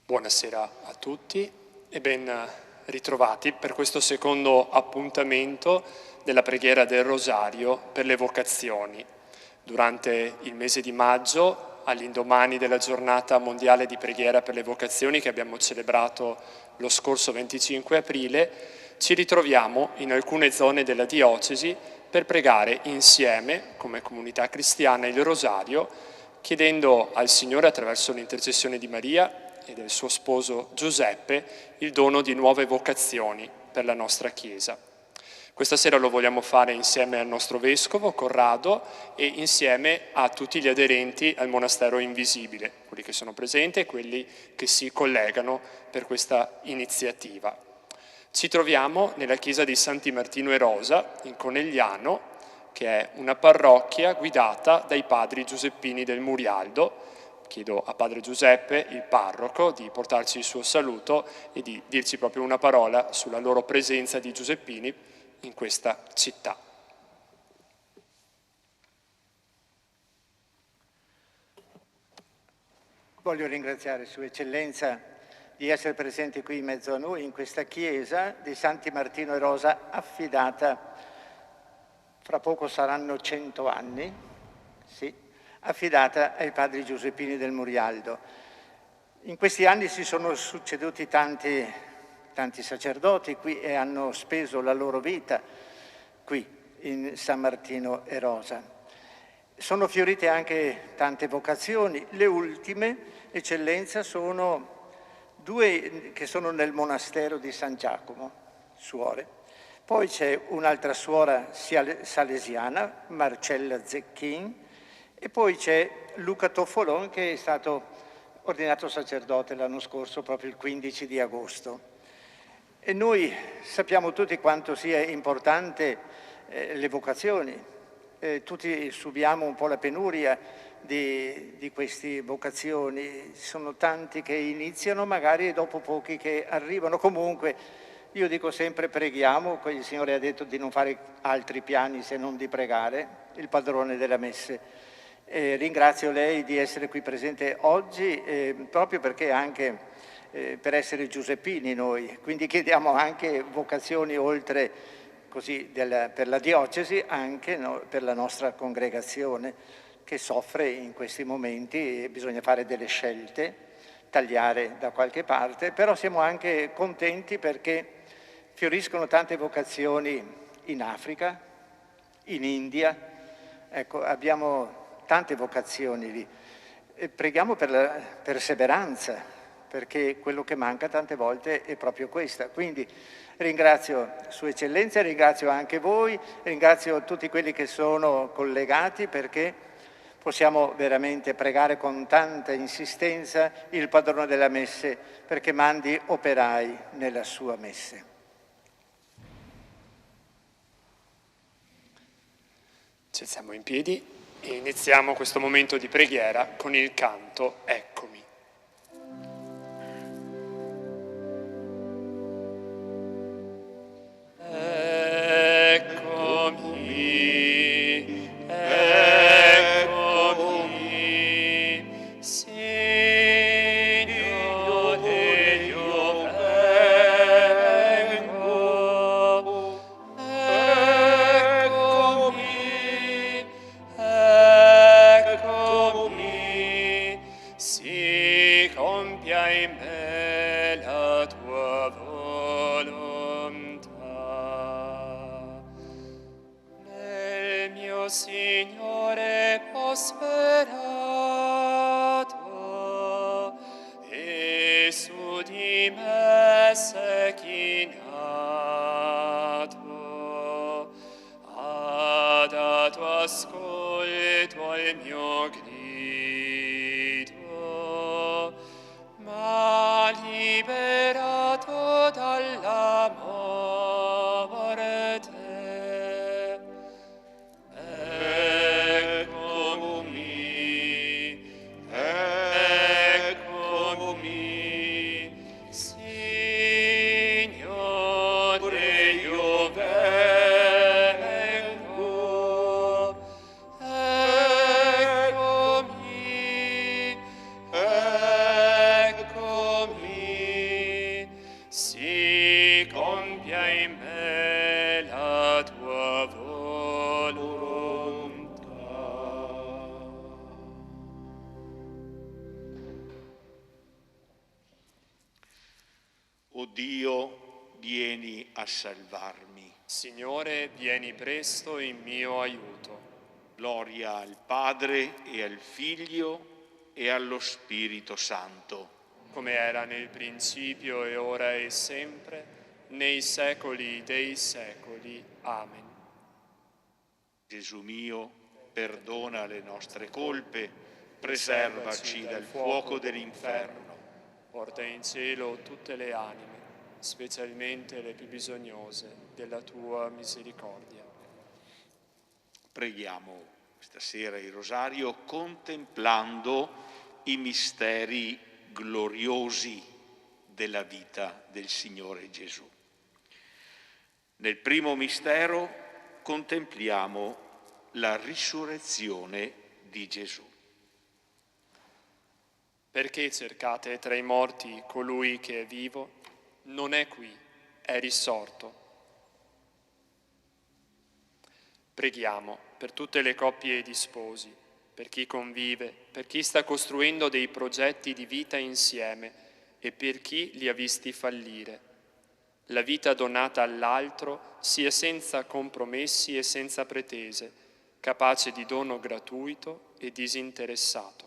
Buonasera a tutti e ben ritrovati per questo secondo appuntamento della preghiera del Rosario per le vocazioni. Durante il mese di maggio, all'indomani della giornata mondiale di preghiera per le vocazioni che abbiamo celebrato lo scorso 25 aprile, ci ritroviamo in alcune zone della diocesi per pregare insieme, come comunità cristiana, il Rosario, chiedendo al Signore, attraverso l'intercessione di Maria e del suo sposo Giuseppe, il dono di nuove vocazioni per la nostra Chiesa. Questa sera lo vogliamo fare insieme al nostro Vescovo Corrado e insieme a tutti gli aderenti al Monastero Invisibile, quelli che sono presenti e quelli che si collegano per questa iniziativa. Ci troviamo nella chiesa di Santi Martino e Rosa, in Conegliano, che è una parrocchia guidata dai padri giuseppini del Murialdo. Chiedo a padre Giuseppe, il parroco, di portarci il suo saluto e di dirci proprio una parola sulla loro presenza di giuseppini in questa città. Voglio ringraziare Sua Eccellenza di essere presente qui in mezzo a noi in questa chiesa di Santi Martino e Rosa, affidata, fra poco saranno 100 anni, sì, affidata ai padri giuseppini del Murialdo. In questi anni si sono succeduti tanti sacerdoti qui e hanno speso la loro vita qui in San Martino e Rosa. Sono fiorite anche tante vocazioni. Le ultime, Eccellenza, sono due che sono nel monastero di San Giacomo, suore. Poi c'è un'altra suora salesiana, Marcella Zecchin, e poi c'è Luca Toffolon, che è stato ordinato sacerdote l'anno scorso, proprio il 15 di agosto. E noi sappiamo tutti quanto sia importante le vocazioni. Tutti subiamo un po' la penuria di queste vocazioni. Sono tanti che iniziano magari e dopo pochi che arrivano. Comunque io dico sempre preghiamo, il Signore ha detto di non fare altri piani se non di pregare, il padrone della messe. Ringrazio lei di essere qui presente oggi proprio perché anche per essere giuseppini noi, quindi chiediamo anche vocazioni oltre così per la diocesi, anche per la nostra congregazione che soffre in questi momenti e bisogna fare delle scelte, tagliare da qualche parte, però siamo anche contenti perché fioriscono tante vocazioni in Africa, in India, ecco, abbiamo tante vocazioni lì. E preghiamo per la perseveranza, perché quello che manca tante volte è proprio questa. Quindi ringrazio Sua Eccellenza, ringrazio anche voi, ringrazio tutti quelli che sono collegati perché possiamo veramente pregare con tanta insistenza il padrone della messe perché mandi operai nella sua messe. Ci alziamo in piedi e iniziamo questo momento di preghiera con il canto Eccomi. Signore prosperato e su di me sei chinato, ha dato ascolto al mio grido, m'ha liberato dalla morte. Ecco Dio, vieni a salvarmi. Signore, vieni presto in mio aiuto. Gloria al Padre e al Figlio e allo Spirito Santo. Come era nel principio e ora e sempre, nei secoli dei secoli. Amen. Gesù mio, perdona le nostre colpe, preservaci dal fuoco dell'inferno. Porta in cielo tutte le anime, specialmente le più bisognose della tua misericordia. Preghiamo questa sera il rosario contemplando i misteri gloriosi della vita del Signore Gesù. Nel primo mistero contempliamo la risurrezione di Gesù. Perché cercate tra i morti colui che è vivo? Non è qui, è risorto. Preghiamo per tutte le coppie di sposi, per chi convive, per chi sta costruendo dei progetti di vita insieme e per chi li ha visti fallire. La vita donata all'altro sia senza compromessi e senza pretese, capace di dono gratuito e disinteressato.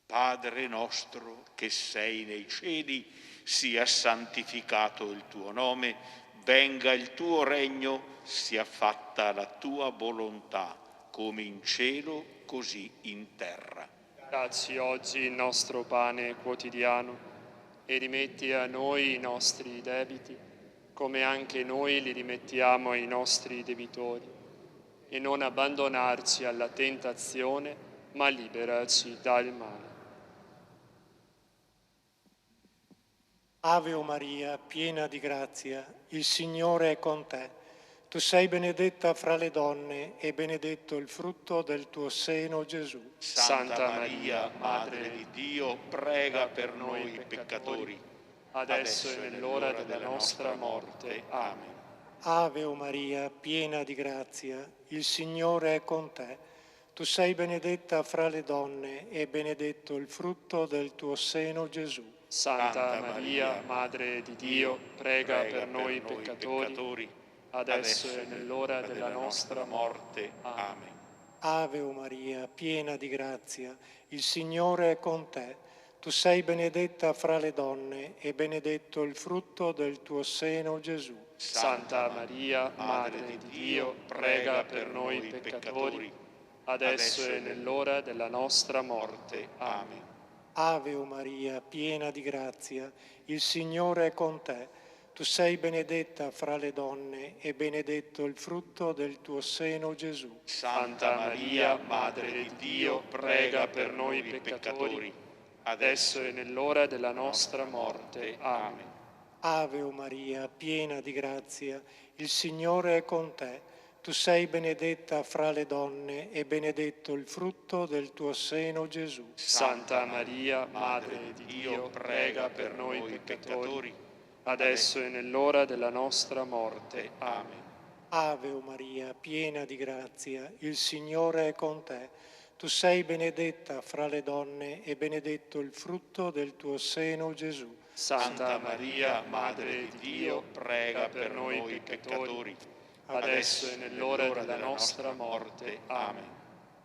Padre nostro che sei nei cieli, sia santificato il tuo nome, venga il tuo regno, sia fatta la tua volontà, come in cielo, così in terra. Dacci oggi il nostro pane quotidiano e rimetti a noi i nostri debiti, come anche noi li rimettiamo ai nostri debitori. E non abbandonarci alla tentazione, ma liberaci dal male. Ave o Maria, piena di grazia, il Signore è con te. Tu sei benedetta fra le donne e benedetto il frutto del tuo seno, Gesù. Santa Maria, Madre di Dio, prega per noi peccatori, adesso e nell'ora della nostra morte. Amen. Ave o Maria, piena di grazia, il Signore è con te. Tu sei benedetta fra le donne e benedetto il frutto del tuo seno, Gesù. Santa Maria, Madre di Dio, prega per noi peccatori, adesso e nell'ora della nostra morte. Amen. Ave o Maria, piena di grazia, il Signore è con te. Tu sei benedetta fra le donne e benedetto il frutto del tuo seno, Gesù. Santa Maria, Madre di Dio, prega per noi peccatori, adesso e nell'ora della nostra morte. Amen. Ave o Maria, piena di grazia, il Signore è con te. Tu sei benedetta fra le donne e benedetto il frutto del tuo seno, Gesù. Santa Maria, Madre di Dio, prega per noi peccatori, adesso e nell'ora della nostra morte. Amen. Ave o Maria, piena di grazia, il Signore è con te. Tu sei benedetta fra le donne e benedetto il frutto del tuo seno, Gesù. Santa Maria, Madre di Dio, prega per noi peccatori, adesso e nell'ora della nostra morte. Amen. Ave o Maria, piena di grazia, il Signore è con te. Tu sei benedetta fra le donne e benedetto il frutto del tuo seno, Gesù. Santa Maria, Madre di Dio, prega per noi peccatori, adesso e nell'ora della nostra morte. Amen.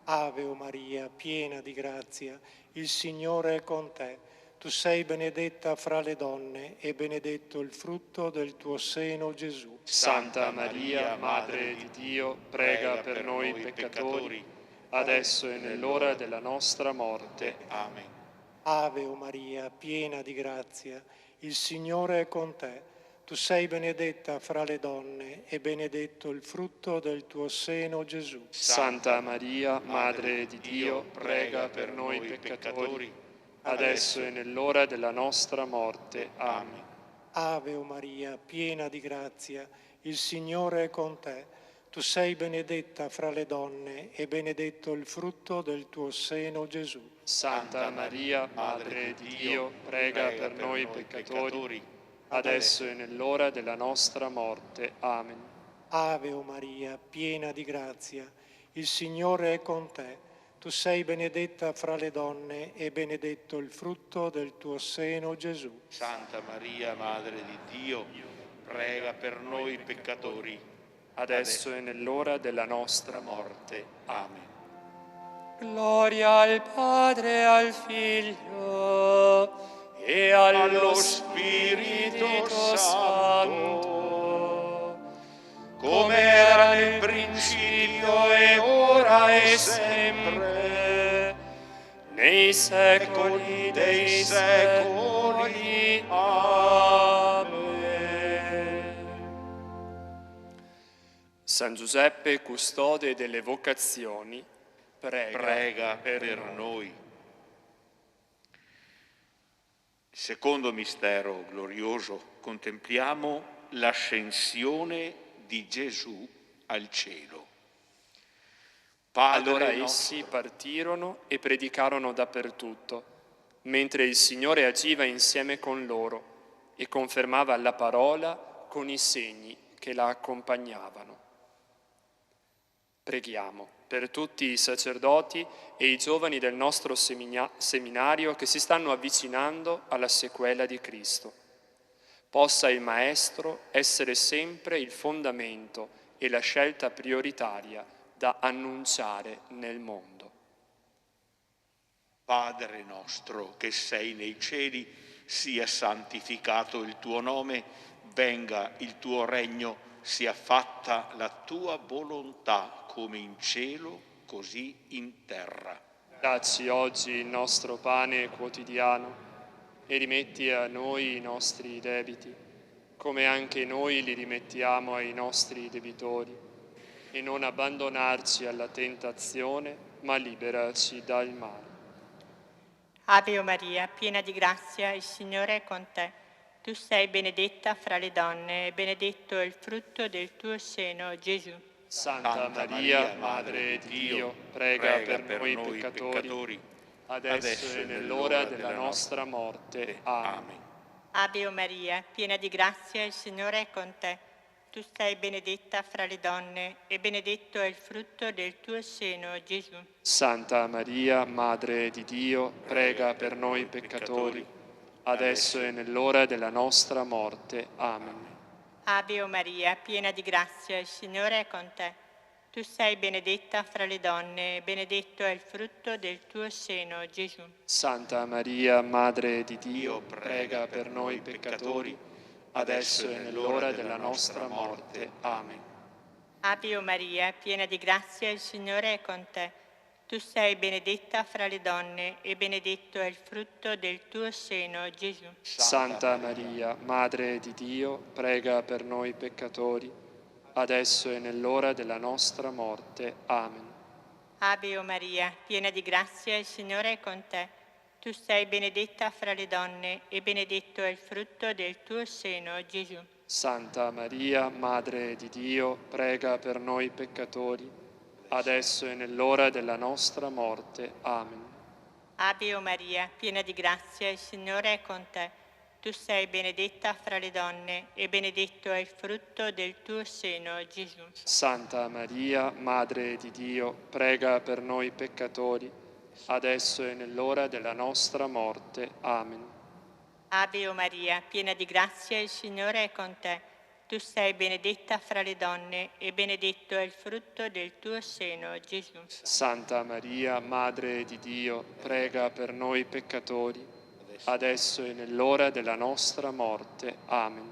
Ave o Maria, piena di grazia, il Signore è con te. Tu sei benedetta fra le donne e benedetto il frutto del tuo seno, Gesù. Santa Maria, Madre di Dio, prega per noi peccatori, adesso e nell'ora della nostra morte. Amen. Ave o Maria, piena di grazia, il Signore è con te. Tu sei benedetta fra le donne e benedetto il frutto del tuo seno, Gesù. Santa Maria, Madre di Dio, prega per noi peccatori, adesso e nell'ora della nostra morte. Amen. Ave o Maria, piena di grazia, il Signore è con te. Tu sei benedetta fra le donne e benedetto il frutto del tuo seno, Gesù. Santa Maria, Madre di Dio, prega per noi peccatori, adesso e nell'ora della nostra morte. Amen. Ave o Maria, piena di grazia, il Signore è con te. Tu sei benedetta fra le donne e benedetto il frutto del tuo seno, Gesù. Santa Maria, Madre di Dio, prega per noi peccatori, adesso e nell'ora della nostra morte. Amen. Gloria al Padre, al Figlio e allo Spirito Santo, come era nel principio e ora e sempre, nei secoli dei secoli. Amen. San Giuseppe, custode delle vocazioni, prega per noi. Secondo mistero glorioso, contempliamo l'ascensione di Gesù al cielo. Padre Allora nostro, essi partirono e predicarono dappertutto, mentre il Signore agiva insieme con loro e confermava la parola con i segni che la accompagnavano. Preghiamo per tutti i sacerdoti e i giovani del nostro seminario che si stanno avvicinando alla sequela di Cristo. Possa il Maestro essere sempre il fondamento e la scelta prioritaria da annunciare nel mondo. Padre nostro che sei nei cieli, sia santificato il tuo nome, venga il tuo regno, sia fatta la tua volontà come in cielo, così in terra. Dacci oggi il nostro pane quotidiano e rimetti a noi i nostri debiti, come anche noi li rimettiamo ai nostri debitori, e non abbandonarci alla tentazione, ma liberaci dal male. Ave Maria, piena di grazia, il Signore è con te. Tu sei benedetta fra le donne e benedetto è il frutto del tuo seno, Gesù. Santa Maria, Madre di Dio, prega per noi peccatori, adesso e nell'ora della nostra morte. Amen. Ave Maria, piena di grazia, il Signore è con te. Tu sei benedetta fra le donne e benedetto è il frutto del tuo seno, Gesù. Santa Maria, Madre di Dio, prega per noi peccatori, adesso e nell'ora della nostra morte. Amen. Ave Maria, piena di grazia, il Signore è con te. Tu sei benedetta fra le donne e benedetto è il frutto del tuo seno, Gesù. Santa Maria, Madre di Dio, prega per noi peccatori, adesso e nell'ora della nostra morte. Amen. Ave Maria, piena di grazia, il Signore è con te. Tu sei benedetta fra le donne e benedetto è il frutto del tuo seno, Gesù. Santa Maria, Madre di Dio, prega per noi peccatori, adesso e nell'ora della nostra morte. Amen. Ave Maria, piena di grazia, il Signore è con te. Tu sei benedetta fra le donne e benedetto è il frutto del tuo seno, Gesù. Santa Maria, Madre di Dio, prega per noi peccatori, adesso e nell'ora della nostra morte. Amen. Ave Maria, piena di grazia, il Signore è con te. Tu sei benedetta fra le donne e benedetto è il frutto del tuo seno, Gesù. Santa Maria, Madre di Dio, prega per noi peccatori, adesso e nell'ora della nostra morte. Amen. Ave Maria, piena di grazia, il Signore è con te. Tu sei benedetta fra le donne e benedetto è il frutto del tuo seno, Gesù. Santa Maria, Madre di Dio, prega per noi peccatori, adesso e nell'ora della nostra morte. Amen.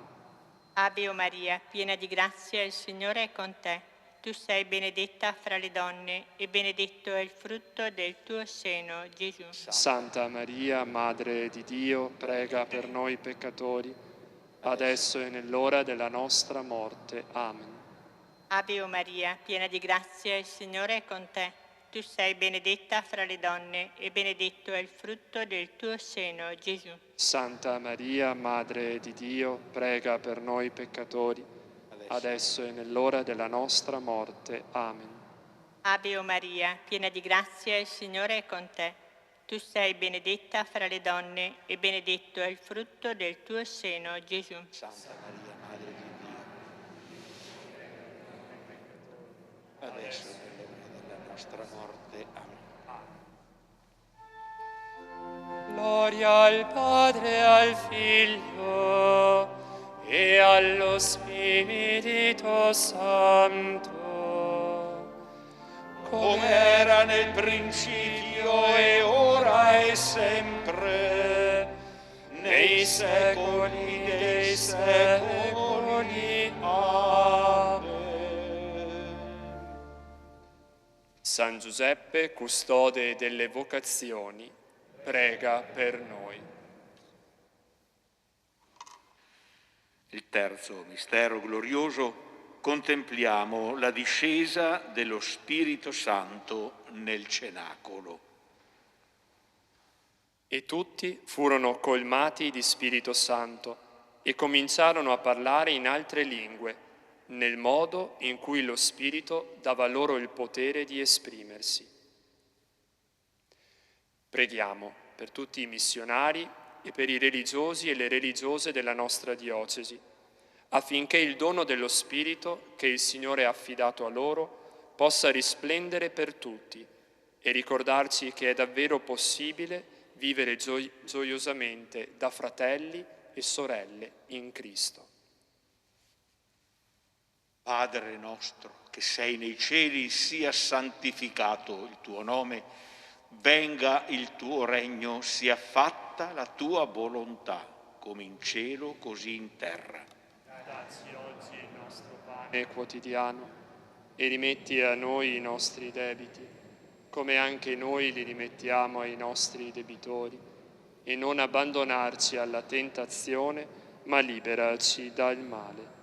Ave Maria, piena di grazia, il Signore è con te. Tu sei benedetta fra le donne e benedetto è il frutto del tuo seno, Gesù. Santa Maria, Madre di Dio, prega per noi peccatori, adesso e nell'ora della nostra morte. Amen. Ave Maria, piena di grazia, il Signore è con te. Tu sei benedetta fra le donne e benedetto è il frutto del tuo seno, Gesù. Santa Maria, Madre di Dio, prega per noi peccatori, adesso e nell'ora della nostra morte. Amen. Ave Maria, piena di grazia, il Signore è con te. Tu sei benedetta fra le donne e benedetto è il frutto del tuo seno, Gesù. Santa Maria, Madre di Dio, adesso e nell'ora della nostra morte. Amen. Gloria al Padre, al Figlio e allo Spirito Santo, come era nel principio e ora e sempre, nei secoli dei secoli. Amen. San Giuseppe, custode delle vocazioni, prega per noi. Il terzo mistero glorioso, contempliamo la discesa dello Spirito Santo nel cenacolo. E tutti furono colmati di Spirito Santo e cominciarono a parlare in altre lingue, nel modo in cui lo Spirito dava loro il potere di esprimersi. Preghiamo per tutti i missionari e per i religiosi e le religiose della nostra diocesi, affinché il dono dello Spirito che il Signore ha affidato a loro possa risplendere per tutti e ricordarci che è davvero possibile vivere gioiosamente da fratelli e sorelle in Cristo. Padre nostro, che sei nei cieli, sia santificato il tuo nome, venga il tuo regno, sia fatta la tua volontà, come in cielo, così in terra. Dacci oggi il nostro pane quotidiano e rimetti a noi i nostri debiti, come anche noi li rimettiamo ai nostri debitori, e non abbandonarci alla tentazione, ma liberaci dal male.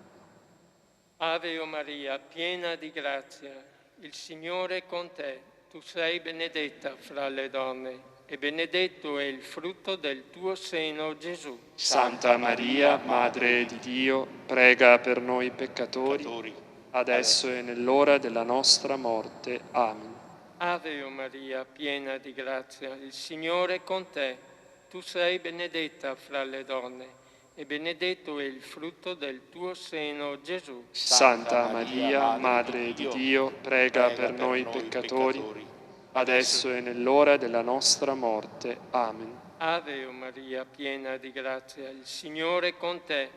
Ave o Maria, piena di grazia, il Signore è con te. Tu sei benedetta fra le donne e benedetto è il frutto del tuo seno, Gesù. Santa Maria, Madre di Dio, prega per noi peccatori, adesso e nell'ora della nostra morte. Amen. Ave o Maria, piena di grazia, il Signore è con te. Tu sei benedetta fra le donne e benedetto è il frutto del tuo seno, Gesù. Santa Maria, Madre di Dio, prega per noi peccatori, adesso e nell'ora della nostra morte. Amen. Ave o Maria, piena di grazia, il Signore è con te.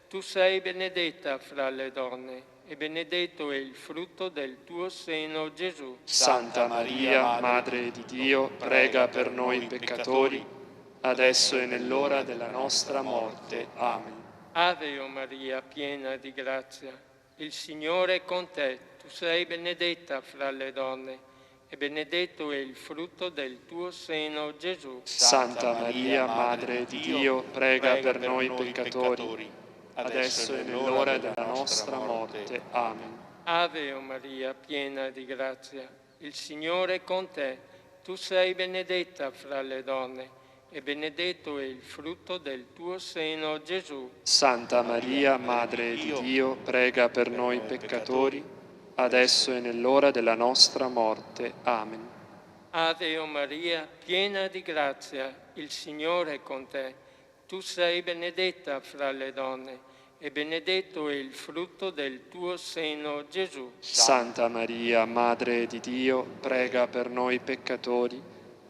Tu sei benedetta fra le donne e benedetto è il frutto del tuo seno, Gesù. Santa Maria, Madre di Dio, prega per noi peccatori, adesso e nell'ora della nostra morte. Amen. Ave o Maria, piena di grazia, il Signore è con te. Tu sei benedetta fra le donne e benedetto è il frutto del tuo seno, Gesù. Santa Maria, Madre di Dio, prega per noi peccatori, adesso e nell'ora della nostra morte. Amen. Ave o Maria, piena di grazia, il Signore è con te. Tu sei benedetta fra le donne e benedetto è il frutto del tuo seno, Gesù. Santa Maria, Madre di Dio, prega per noi peccatori, adesso e nell'ora della nostra morte. Amen. Ave o Maria, piena di grazia, il Signore è con te. Tu sei benedetta fra le donne e benedetto è il frutto del tuo seno, Gesù. Santa Maria, Madre di Dio, prega per noi peccatori,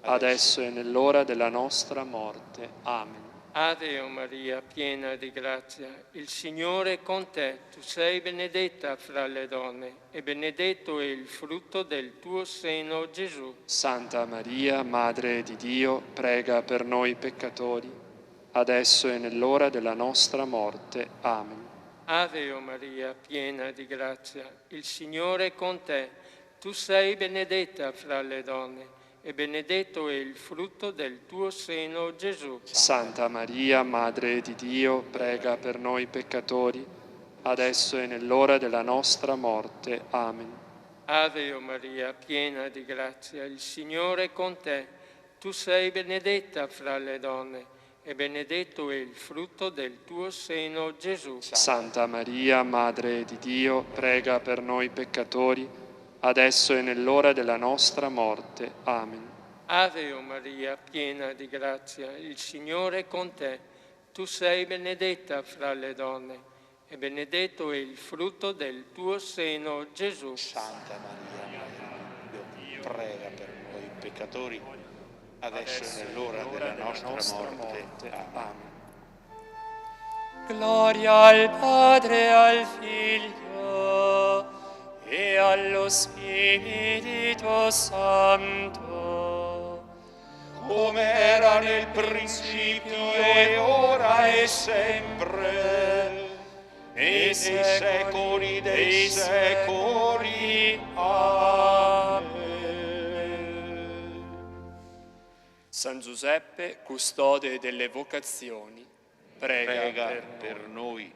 adesso e nell'ora della nostra morte. Amen. Ave o Maria, piena di grazia, il Signore è con te. Tu sei benedetta fra le donne e benedetto è il frutto del tuo seno, Gesù. Santa Maria, Madre di Dio, prega per noi peccatori, adesso e nell'ora della nostra morte. Amen. Ave o Maria, piena di grazia, il Signore è con te. Tu sei benedetta fra le donne e benedetto è il frutto del tuo seno, Gesù. Santa Maria, Madre di Dio, prega per noi peccatori, adesso e nell'ora della nostra morte. Amen. Ave o Maria, piena di grazia, il Signore è con te. Tu sei benedetta fra le donne e benedetto è il frutto del tuo seno, Gesù. Santa Maria, Madre di Dio, prega per noi peccatori, adesso e nell'ora della nostra morte. Amen. Ave o Maria, piena di grazia, il Signore è con te. Tu sei benedetta fra le donne e benedetto è il frutto del tuo seno, Gesù. Santa Maria, Madre di Dio, prega per noi peccatori, adesso e nell'ora della nostra morte. Amen. Gloria al Padre, al Figlio e allo Spirito Santo, Come era nel principio e ora e sempre, e nei secoli dei secoli. Amen. San Giuseppe, custode delle vocazioni, prega Per noi.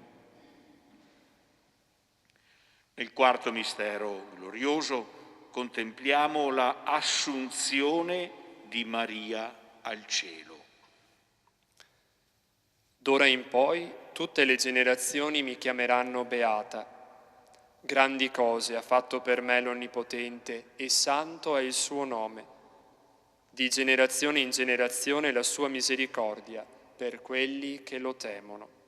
Nel quarto mistero glorioso contempliamo la assunzione di Maria al cielo. D'ora in poi tutte le generazioni mi chiameranno beata. Grandi cose ha fatto per me l'Onnipotente e santo è il suo nome. Di generazione in generazione la sua misericordia per quelli che lo temono.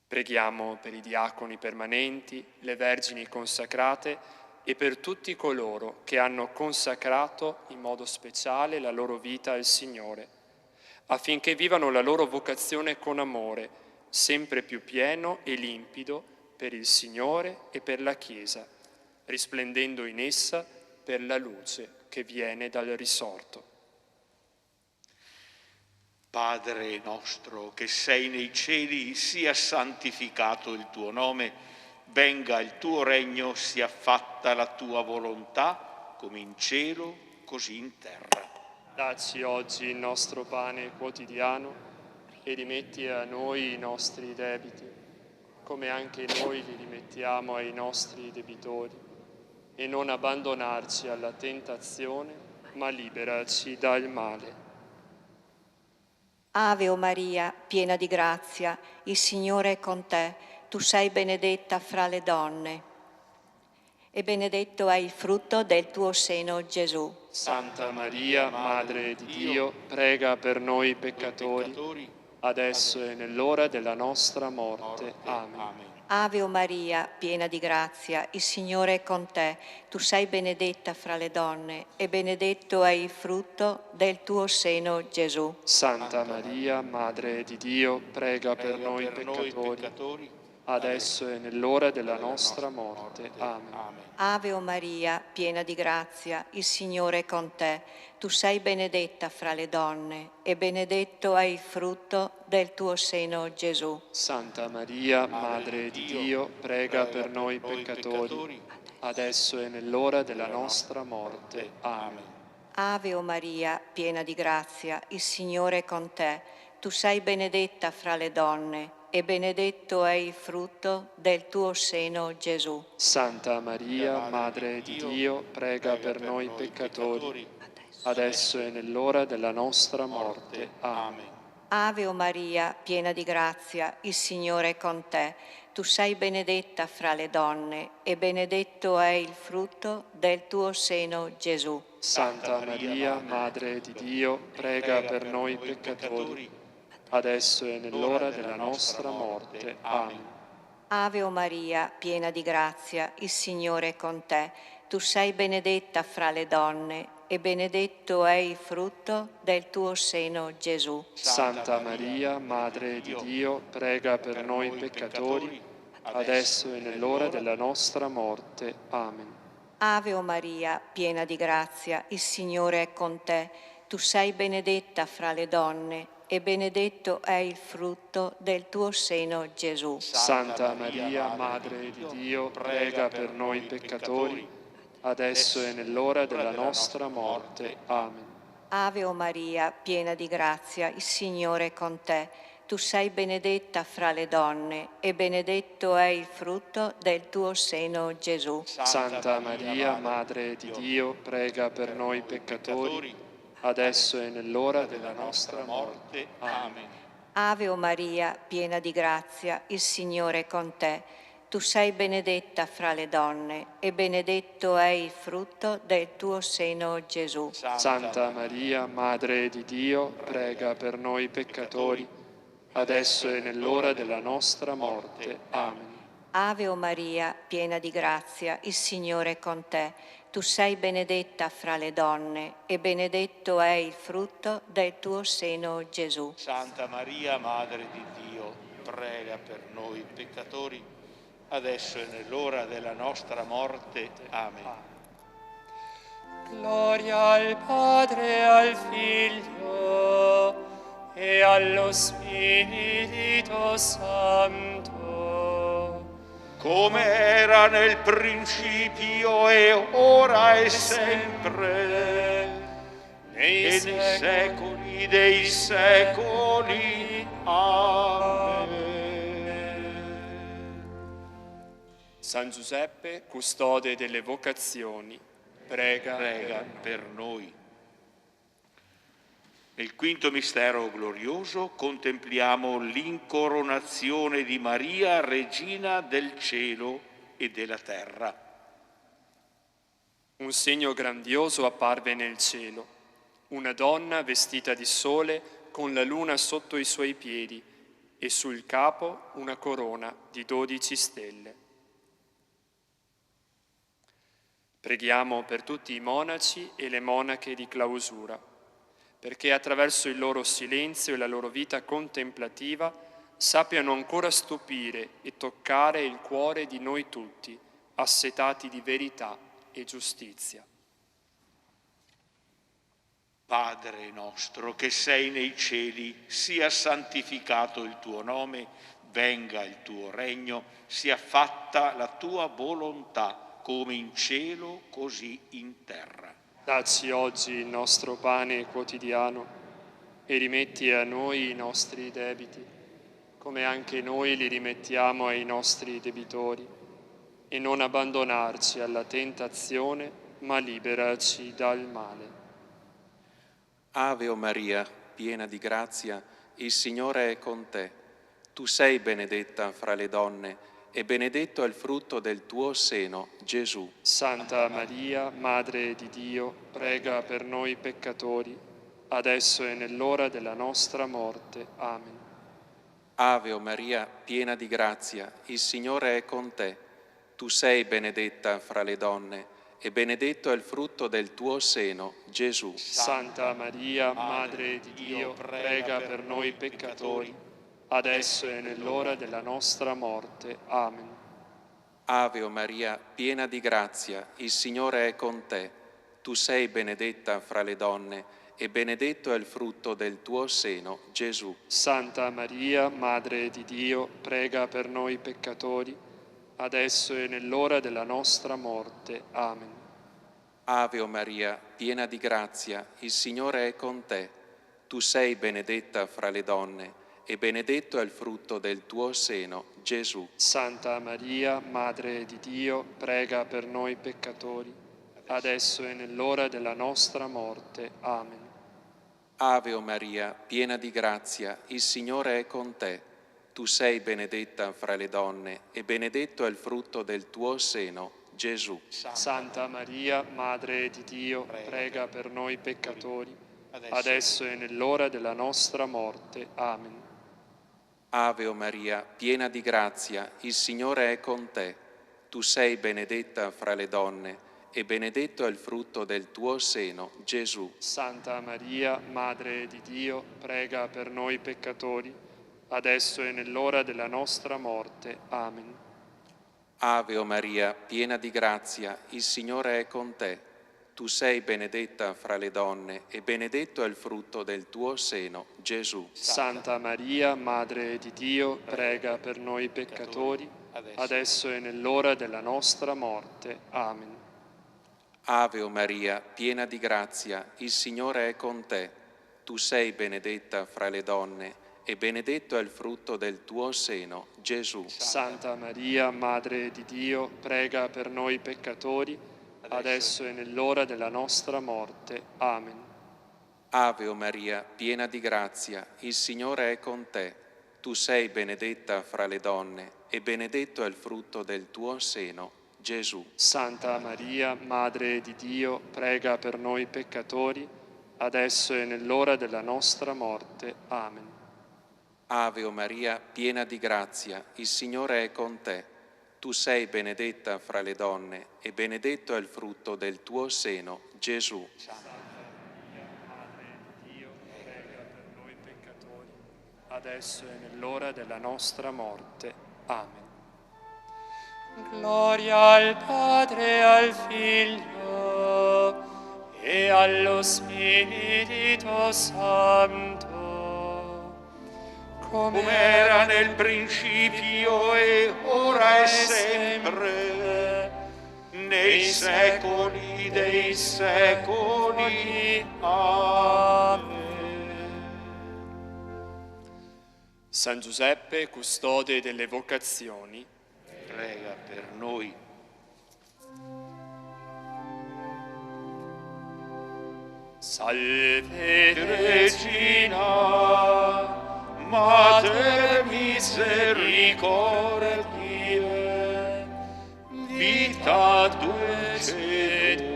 Preghiamo per i diaconi permanenti, le vergini consacrate e per tutti coloro che hanno consacrato in modo speciale la loro vita al Signore, affinché vivano la loro vocazione con amore, sempre più pieno e limpido per il Signore e per la Chiesa, risplendendo in essa per la luce che viene dal risorto. Padre nostro che sei nei cieli, sia santificato il tuo nome, venga il tuo regno, sia fatta la tua volontà, come in cielo, così in terra. Dacci oggi il nostro pane quotidiano e rimetti a noi i nostri debiti, come anche noi li rimettiamo ai nostri debitori, e non abbandonarci alla tentazione, ma liberaci dal male. Ave o Maria, piena di grazia, il Signore è con te. Tu sei benedetta fra le donne e benedetto è il frutto del tuo seno, Gesù. Santa Maria, Madre di Dio, prega per noi peccatori, adesso e nell'ora della nostra morte. Amen. Ave o Maria, piena di grazia, il Signore è con te. Tu sei benedetta fra le donne e benedetto è il frutto del tuo seno, Gesù. Santa Maria, Madre di Dio, prega per noi peccatori, adesso e nell'ora della nostra morte. Amen. Ave o Maria, piena di grazia, il Signore è con te. Tu sei benedetta fra le donne e benedetto è il frutto del tuo seno, Gesù. Santa Maria, Madre di Dio, prega per noi peccatori, adesso e nell'ora della nostra morte. Amen. Ave o Maria, piena di grazia, il Signore è con te. Tu sei benedetta fra le donne e benedetto è il frutto del tuo seno, Gesù. Santa Maria, Madre di Dio, prega per noi peccatori, adesso e nell'ora della nostra morte. Amen. Ave o Maria, piena di grazia, il Signore è con te. Tu sei benedetta fra le donne e benedetto è il frutto del tuo seno, Gesù. Santa Maria, Madre di Dio, prega per noi peccatori, adesso e nell'ora della nostra morte. Amen. Ave o Maria, piena di grazia, il Signore è con te. Tu sei benedetta fra le donne e benedetto è il frutto del tuo seno, Gesù. Santa Maria, Madre di Dio, prega per noi peccatori, adesso e nell'ora della nostra morte. Amen. Ave o Maria, piena di grazia, il Signore è con te. Tu sei benedetta fra le donne e benedetto è il frutto del tuo seno, Gesù. Santa Maria, Madre di Dio, prega per noi peccatori, adesso e nell'ora della nostra morte. Amen. Ave o Maria, piena di grazia, il Signore è con te. Tu sei benedetta fra le donne e benedetto è il frutto del tuo seno, Gesù. Santa Maria, Madre di Dio, prega per noi peccatori, adesso e nell'ora della nostra morte. Amen. Ave o Maria, piena di grazia, il Signore è con te. Tu sei benedetta fra le donne e benedetto è il frutto del tuo seno, Gesù. Santa Maria, Madre di Dio, prega per noi peccatori, adesso e nell'ora della nostra morte. Amen. Ave o Maria, piena di grazia, il Signore è con te. Tu sei benedetta fra le donne e benedetto è il frutto del tuo seno, Gesù. Santa Maria, Madre di Dio, prega per noi peccatori, adesso e nell'ora della nostra morte. Amen. Gloria al Padre, al Figlio e allo Spirito Santo. Come era nel principio e ora e sempre, e nei secoli dei secoli. Amen. San Giuseppe, custode delle vocazioni, prega Per noi. Nel quinto mistero glorioso contempliamo l'incoronazione di Maria, Regina del cielo e della terra. Un segno grandioso apparve nel cielo, una donna vestita di sole con la luna sotto i suoi piedi e sul capo una corona di 12 stelle. Preghiamo per tutti i monaci e le monache di clausura, perché attraverso il loro silenzio e la loro vita contemplativa sappiano ancora stupire e toccare il cuore di noi tutti, assetati di verità e giustizia. Padre nostro che sei nei cieli, sia santificato il tuo nome, venga il tuo regno, sia fatta la tua volontà, come in cielo, così in terra. Dacci oggi il nostro pane quotidiano e rimetti a noi i nostri debiti, come anche noi li rimettiamo ai nostri debitori, e non abbandonarci alla tentazione, ma liberaci dal male. Ave o Maria, piena di grazia, il Signore è con te. Tu sei benedetta fra le donne e benedetto è il frutto del tuo seno, Gesù. Santa Maria, Madre di Dio, prega per noi peccatori, adesso e nell'ora della nostra morte. Amen. Ave o Maria, piena di grazia, il Signore è con te. Tu sei benedetta fra le donne e benedetto è il frutto del tuo seno, Gesù. Santa Maria, Madre di Dio, prega per noi peccatori, adesso e nell'ora della nostra morte. Amen. Ave o Maria, piena di grazia, il Signore è con te. Tu sei benedetta fra le donne e benedetto è il frutto del tuo seno, Gesù. Santa Maria, Madre di Dio, prega per noi peccatori, adesso e nell'ora della nostra morte. Amen. Ave o Maria, piena di grazia, il Signore è con te. Tu sei benedetta fra le donne e benedetto è il frutto del tuo seno, Gesù. Santa Maria, Madre di Dio, prega per noi peccatori, adesso e nell'ora della nostra morte. Amen. Ave o Maria, piena di grazia, il Signore è con te. Tu sei benedetta fra le donne e benedetto è il frutto del tuo seno, Gesù. Santa Maria, Madre di Dio, prega per noi peccatori, adesso e nell'ora della nostra morte. Amen. Ave o Maria, piena di grazia, il Signore è con te. Tu sei benedetta fra le donne e benedetto è il frutto del tuo seno, Gesù. Santa Maria, Madre di Dio, prega per noi peccatori, adesso e nell'ora della nostra morte. Amen. Ave o Maria, piena di grazia, il Signore è con te. Tu sei benedetta fra le donne e benedetto è il frutto del tuo seno, Gesù. Santa Maria, Madre di Dio, prega per noi peccatori, adesso e nell'ora della nostra morte. Amen. Ave o Maria, piena di grazia, il Signore è con te. Tu sei benedetta fra le donne e benedetto è il frutto del tuo seno, Gesù. Santa Maria, Madre di Dio, prega per noi peccatori, adesso e nell'ora della nostra morte. Amen. Ave o Maria, piena di grazia, il Signore è con te. Tu sei benedetta fra le donne e benedetto è il frutto del tuo seno, Gesù. Santa Maria, Madre di Dio, prega per noi peccatori, adesso e nell'ora della nostra morte. Amen. Ave o Maria, piena di grazia, il Signore è con te. Tu sei benedetta fra le donne e benedetto è il frutto del tuo seno, Gesù. Santa Maria, Madre di Dio, prega per noi peccatori, adesso e nell'ora della nostra morte. Amen. Gloria al Padre, al Figlio e allo Spirito Santo, come era nel principio e ora e sempre, nei secoli dei secoli. Amen. San Giuseppe, custode delle vocazioni, Prega per noi. salve Regina, Mater misericordiae, vita dulcedo,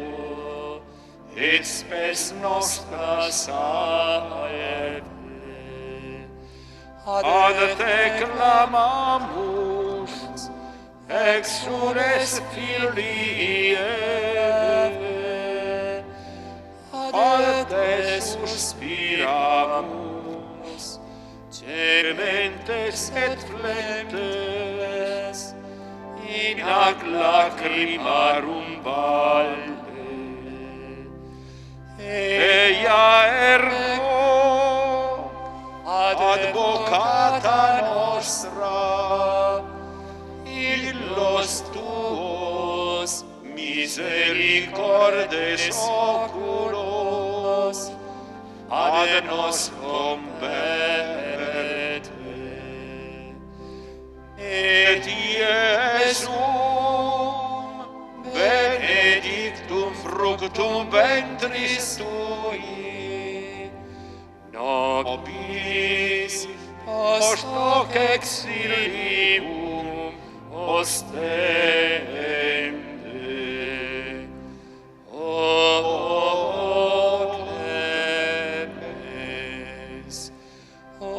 et spes nostra salve. Ad te clamamus, exules filii Eve, ad te suspiramus, gementes et flentes, in ac lacrimarum valle. Eia ergo, advocata nostra, illos tuos misericordes oculos, ad nos compete. Et Iesum benedictum fructum ventris tui, nobis post hoc exilium ostende. O clemens, o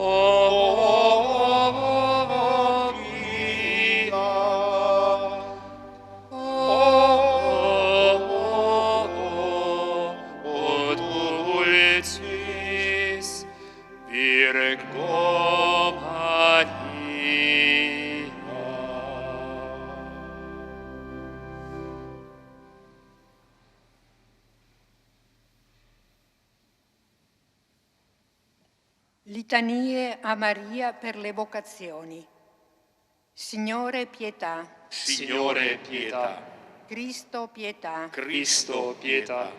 pia, o dulcis Virgo Maria. Litanie a Maria per le vocazioni. Signore pietà, Signore pietà, Cristo pietà, Cristo pietà,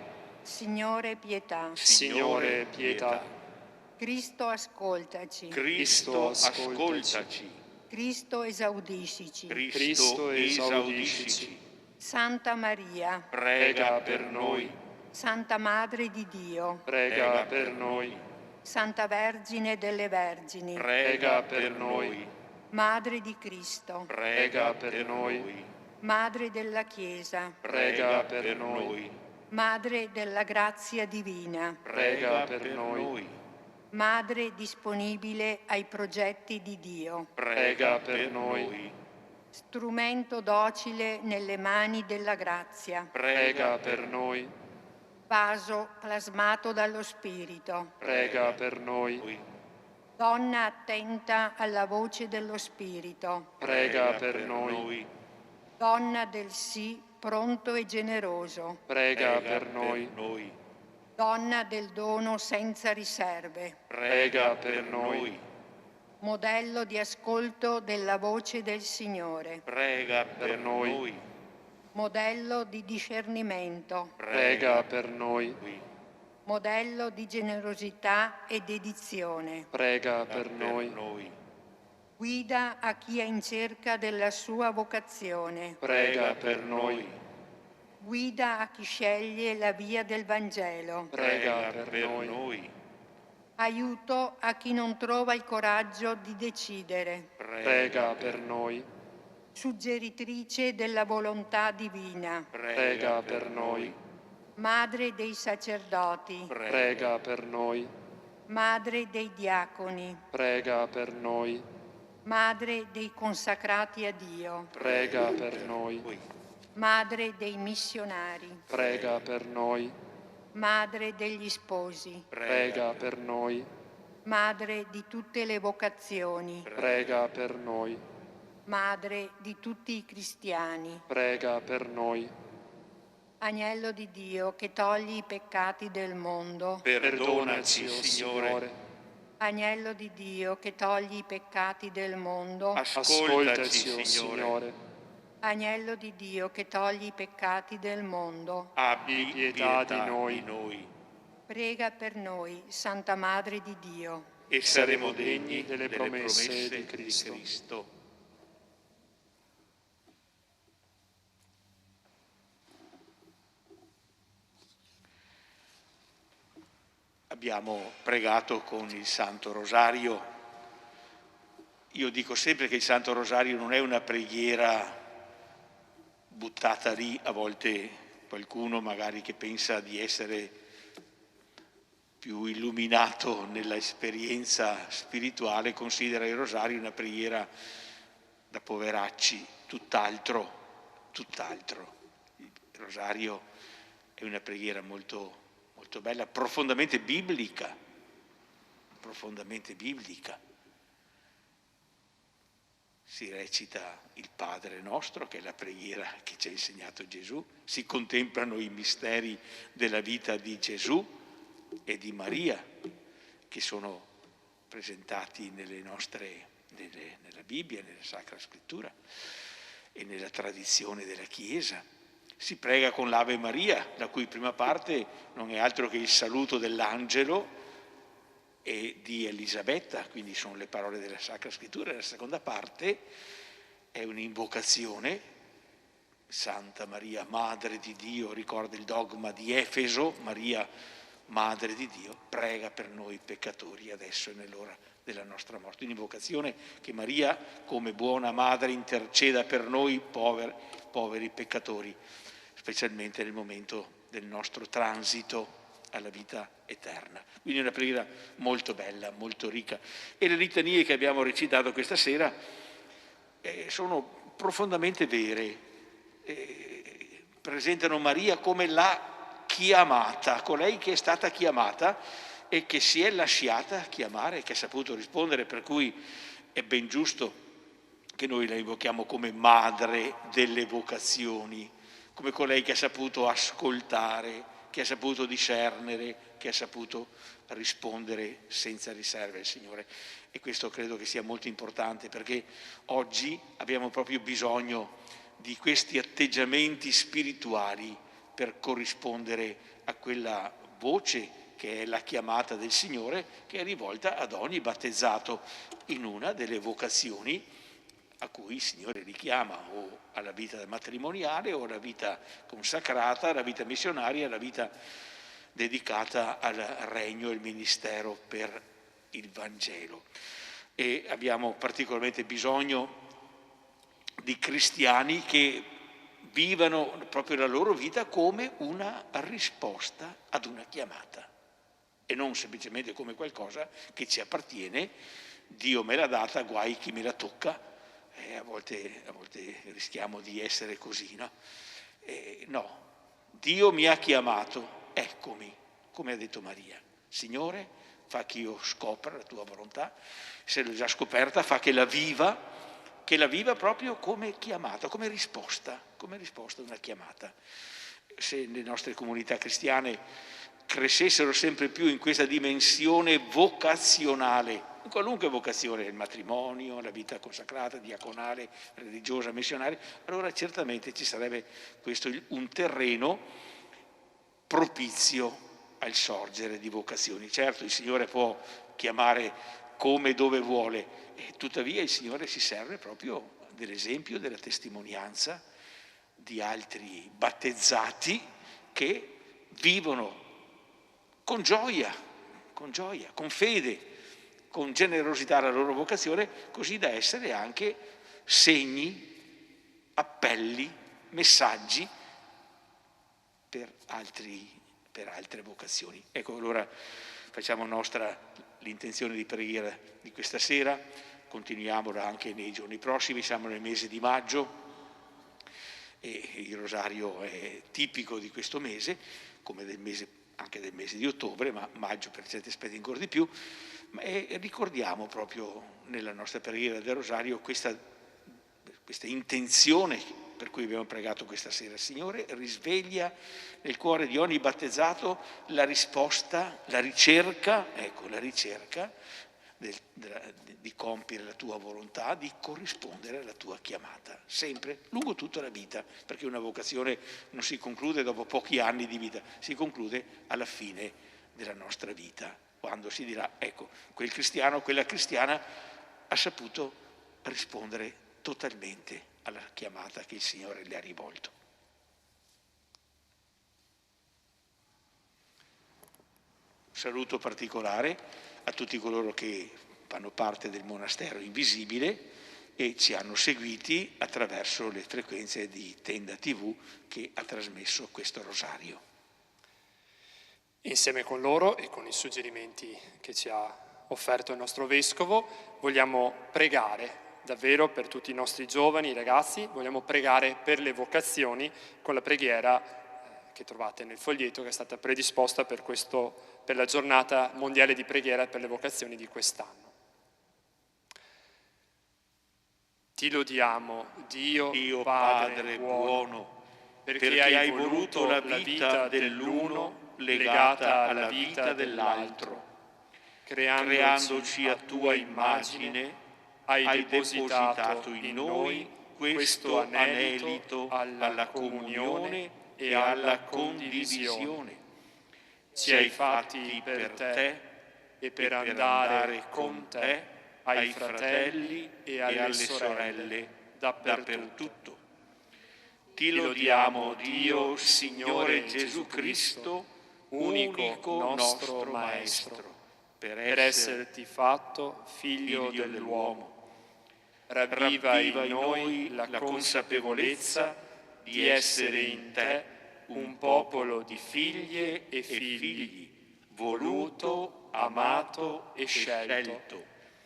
Signore pietà, Signore pietà, Cristo ascoltaci, Cristo ascoltaci, Cristo esaudiscici, Cristo esaudiscici, Santa Maria, prega per noi, Santa Madre di Dio, prega per noi, Santa Vergine delle Vergini, prega per noi, Madre di Cristo, prega per noi, Madre della Chiesa, prega per noi, Madre della grazia divina, prega per noi, Madre disponibile ai progetti di Dio, prega per noi, strumento docile nelle mani della grazia, prega per noi, vaso plasmato dallo Spirito, prega per noi, donna attenta alla voce dello Spirito, prega per noi, donna del sì pronto e generoso, prega per noi, donna del dono senza riserve, prega per noi, modello di ascolto della voce del Signore, prega per noi, modello di discernimento, prega per noi, modello di generosità e dedizione, prega per noi, guida a chi è in cerca della sua vocazione, prega per noi, guida a chi sceglie la via del Vangelo, prega per noi, aiuto a chi non trova il coraggio di decidere, prega per noi, suggeritrice della volontà divina, prega per noi, madre dei sacerdoti, prega per noi, madre dei diaconi, prega per noi, Madre dei consacrati a Dio, prega per noi. Madre dei missionari, Prega per noi. Madre degli sposi, Prega per noi. Madre di tutte le vocazioni, Prega per noi. Madre di tutti i cristiani, Prega per noi. Agnello di Dio che togli i peccati del mondo, Perdonaci, Signore. Agnello di Dio che togli i peccati del mondo, Ascoltaci, o Signore. Agnello di Dio che togli i peccati del mondo, Abbi pietà di noi. prega per noi, Santa Madre di Dio. E saremo degni delle promesse di Cristo. Abbiamo pregato con il Santo Rosario. Io dico sempre che il Santo Rosario non è una preghiera buttata lì, a volte qualcuno magari che pensa di essere più illuminato nella esperienza spirituale considera il Rosario una preghiera da poveracci, tutt'altro. Il Rosario è una preghiera molto bella, profondamente biblica. Si recita il Padre nostro, che è la preghiera che ci ha insegnato Gesù, si contemplano i misteri della vita di Gesù e di Maria, che sono presentati nella Bibbia, nella Sacra Scrittura e nella tradizione della Chiesa. Si prega con l'Ave Maria, la cui prima parte non è altro che il saluto dell'angelo e di Elisabetta, quindi sono le parole della Sacra Scrittura. La seconda parte è un'invocazione, Santa Maria, Madre di Dio, ricorda il dogma di Efeso, Maria, Madre di Dio, prega per noi peccatori adesso e nell'ora della nostra morte. Un'invocazione che Maria, come buona madre, interceda per noi poveri peccatori, specialmente nel momento del nostro transito alla vita eterna. Quindi è una preghiera molto bella, molto ricca. E le litanie che abbiamo recitato questa sera sono profondamente vere, presentano Maria come la chiamata, colei che è stata chiamata e che si è lasciata chiamare, che ha saputo rispondere, per cui è ben giusto che noi la invochiamo come madre delle vocazioni, come colei che ha saputo ascoltare, che ha saputo discernere, che ha saputo rispondere senza riserve al Signore. E questo credo che sia molto importante, perché oggi abbiamo proprio bisogno di questi atteggiamenti spirituali per corrispondere a quella voce che è la chiamata del Signore, che è rivolta ad ogni battezzato in una delle vocazioni a cui il Signore richiama, o alla vita matrimoniale, o alla vita consacrata, alla vita missionaria, alla vita dedicata al regno e al ministero per il Vangelo. E abbiamo particolarmente bisogno di cristiani che vivano proprio la loro vita come una risposta ad una chiamata e non semplicemente come qualcosa che ci appartiene, Dio me l'ha data, guai chi me la tocca. A volte rischiamo di essere così, no? No, Dio mi ha chiamato, eccomi, come ha detto Maria. Signore, fa che io scopra la tua volontà, se l'ho già scoperta, fa che la viva proprio come chiamata, come risposta a una chiamata. Se le nostre comunità cristiane crescessero sempre più in questa dimensione vocazionale, in qualunque vocazione, il matrimonio, la vita consacrata, diaconale, religiosa, missionaria, allora certamente ci sarebbe questo un terreno propizio al sorgere di vocazioni. Certo, il Signore può chiamare come e dove vuole, e tuttavia il Signore si serve proprio dell'esempio, della testimonianza di altri battezzati che vivono con gioia, con fede, con generosità la loro vocazione, così da essere anche segni, appelli, messaggi per altre vocazioni. Ecco, allora facciamo nostra l'intenzione di preghiera di questa sera, continuiamola anche nei giorni prossimi. Siamo nel mese di maggio e il rosario è tipico di questo mese, come anche del mese di ottobre, ma maggio per certi aspetti ancora di più. E ricordiamo proprio nella nostra preghiera del rosario questa intenzione per cui abbiamo pregato questa sera. Signore, risveglia nel cuore di ogni battezzato la risposta, la ricerca di compiere la tua volontà, di corrispondere alla tua chiamata, sempre, lungo tutta la vita, perché una vocazione non si conclude dopo pochi anni di vita, si conclude alla fine della nostra vita, quando si dirà, ecco, quel cristiano, quella cristiana ha saputo rispondere totalmente alla chiamata che il Signore le ha rivolto. Un saluto particolare a tutti coloro che fanno parte del monastero invisibile e ci hanno seguiti attraverso le frequenze di Tenda TV che ha trasmesso questo rosario. Insieme con loro e con i suggerimenti che ci ha offerto il nostro Vescovo, vogliamo pregare davvero per tutti i nostri giovani, i ragazzi, vogliamo pregare per le vocazioni con la preghiera che trovate nel foglietto che è stata predisposta per la giornata mondiale di preghiera per le vocazioni di quest'anno. Ti lodiamo, Dio Padre buono, perché hai voluto la vita dell'uno legata alla vita dell'altro, creandoci a tua immagine, hai depositato in noi questo anelito alla comunione e alla condivisione. Ci hai fatti per te e per andare con te ai fratelli e alle sorelle dappertutto. Ti lodiamo, Dio, Signore Gesù Cristo, unico nostro Maestro, per esserti fatto Figlio dell'uomo. Ravviva in noi la consapevolezza di essere in te un popolo di figlie e figli, voluto, amato e scelto,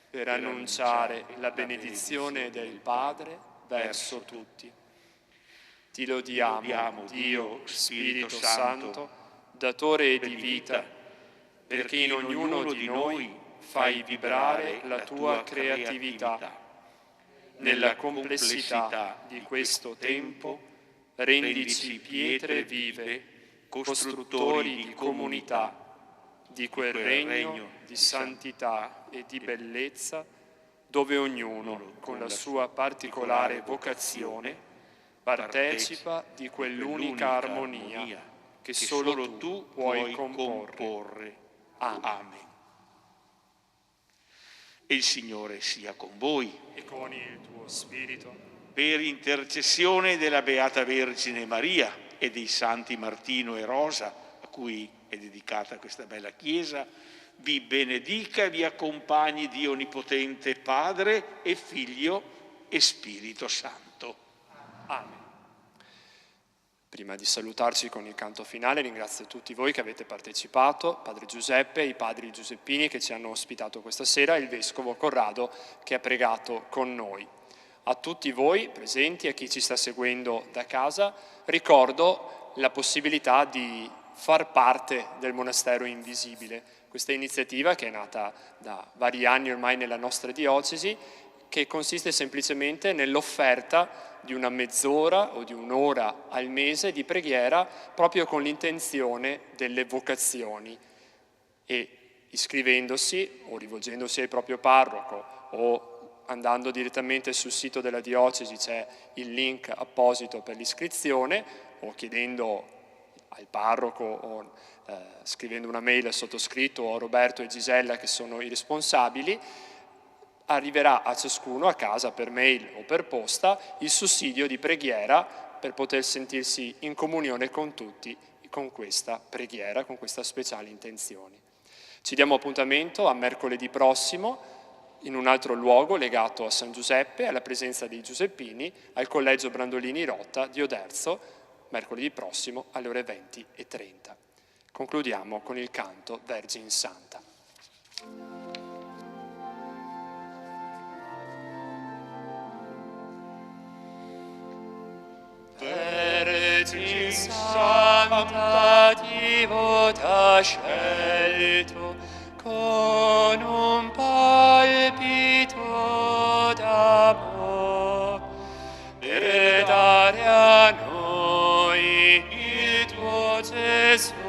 per annunciare la benedizione del Padre verso tutti. Ti lodiamo, Dio, Spirito Santo, datore di vita, perché in ognuno di noi fai vibrare la tua creatività. Nella complessità di questo tempo, rendici pietre vive, costruttori di comunità, di quel regno di santità e di bellezza, dove ognuno, con la sua particolare vocazione, partecipa di quell'unica armonia che solo tu puoi comporre. Amen. E il Signore sia con voi. E con il tuo spirito. Per intercessione della Beata Vergine Maria e dei Santi Martino e Rosa, a cui è dedicata questa bella chiesa, vi benedica e vi accompagni Dio Onnipotente, Padre e Figlio e Spirito Santo. Amen. Prima di salutarci con il canto finale, ringrazio tutti voi che avete partecipato, Padre Giuseppe, i padri giuseppini che ci hanno ospitato questa sera e il Vescovo Corrado che ha pregato con noi. A tutti voi presenti, a chi ci sta seguendo da casa, ricordo la possibilità di far parte del Monastero Invisibile, questa iniziativa che è nata da vari anni ormai nella nostra diocesi, che consiste semplicemente nell'offerta di una mezz'ora o di un'ora al mese di preghiera proprio con l'intenzione delle vocazioni e iscrivendosi o rivolgendosi al proprio parroco o andando direttamente sul sito della diocesi c'è il link apposito per l'iscrizione o chiedendo al parroco o scrivendo una mail al sottoscritto o a Roberto e Gisella che sono i responsabili, arriverà a ciascuno a casa per mail o per posta il sussidio di preghiera per poter sentirsi in comunione con tutti con questa preghiera, con questa speciale intenzione. Ci diamo appuntamento a mercoledì prossimo in un altro luogo legato a San Giuseppe, alla presenza dei Giuseppini, al Collegio Brandolini Rota di Oderzo, mercoledì prossimo alle ore 20:30. Concludiamo con il canto Vergine Santa. il santativo t'ha scelto con un palpito d'amore per dare a noi il tuo Gesù.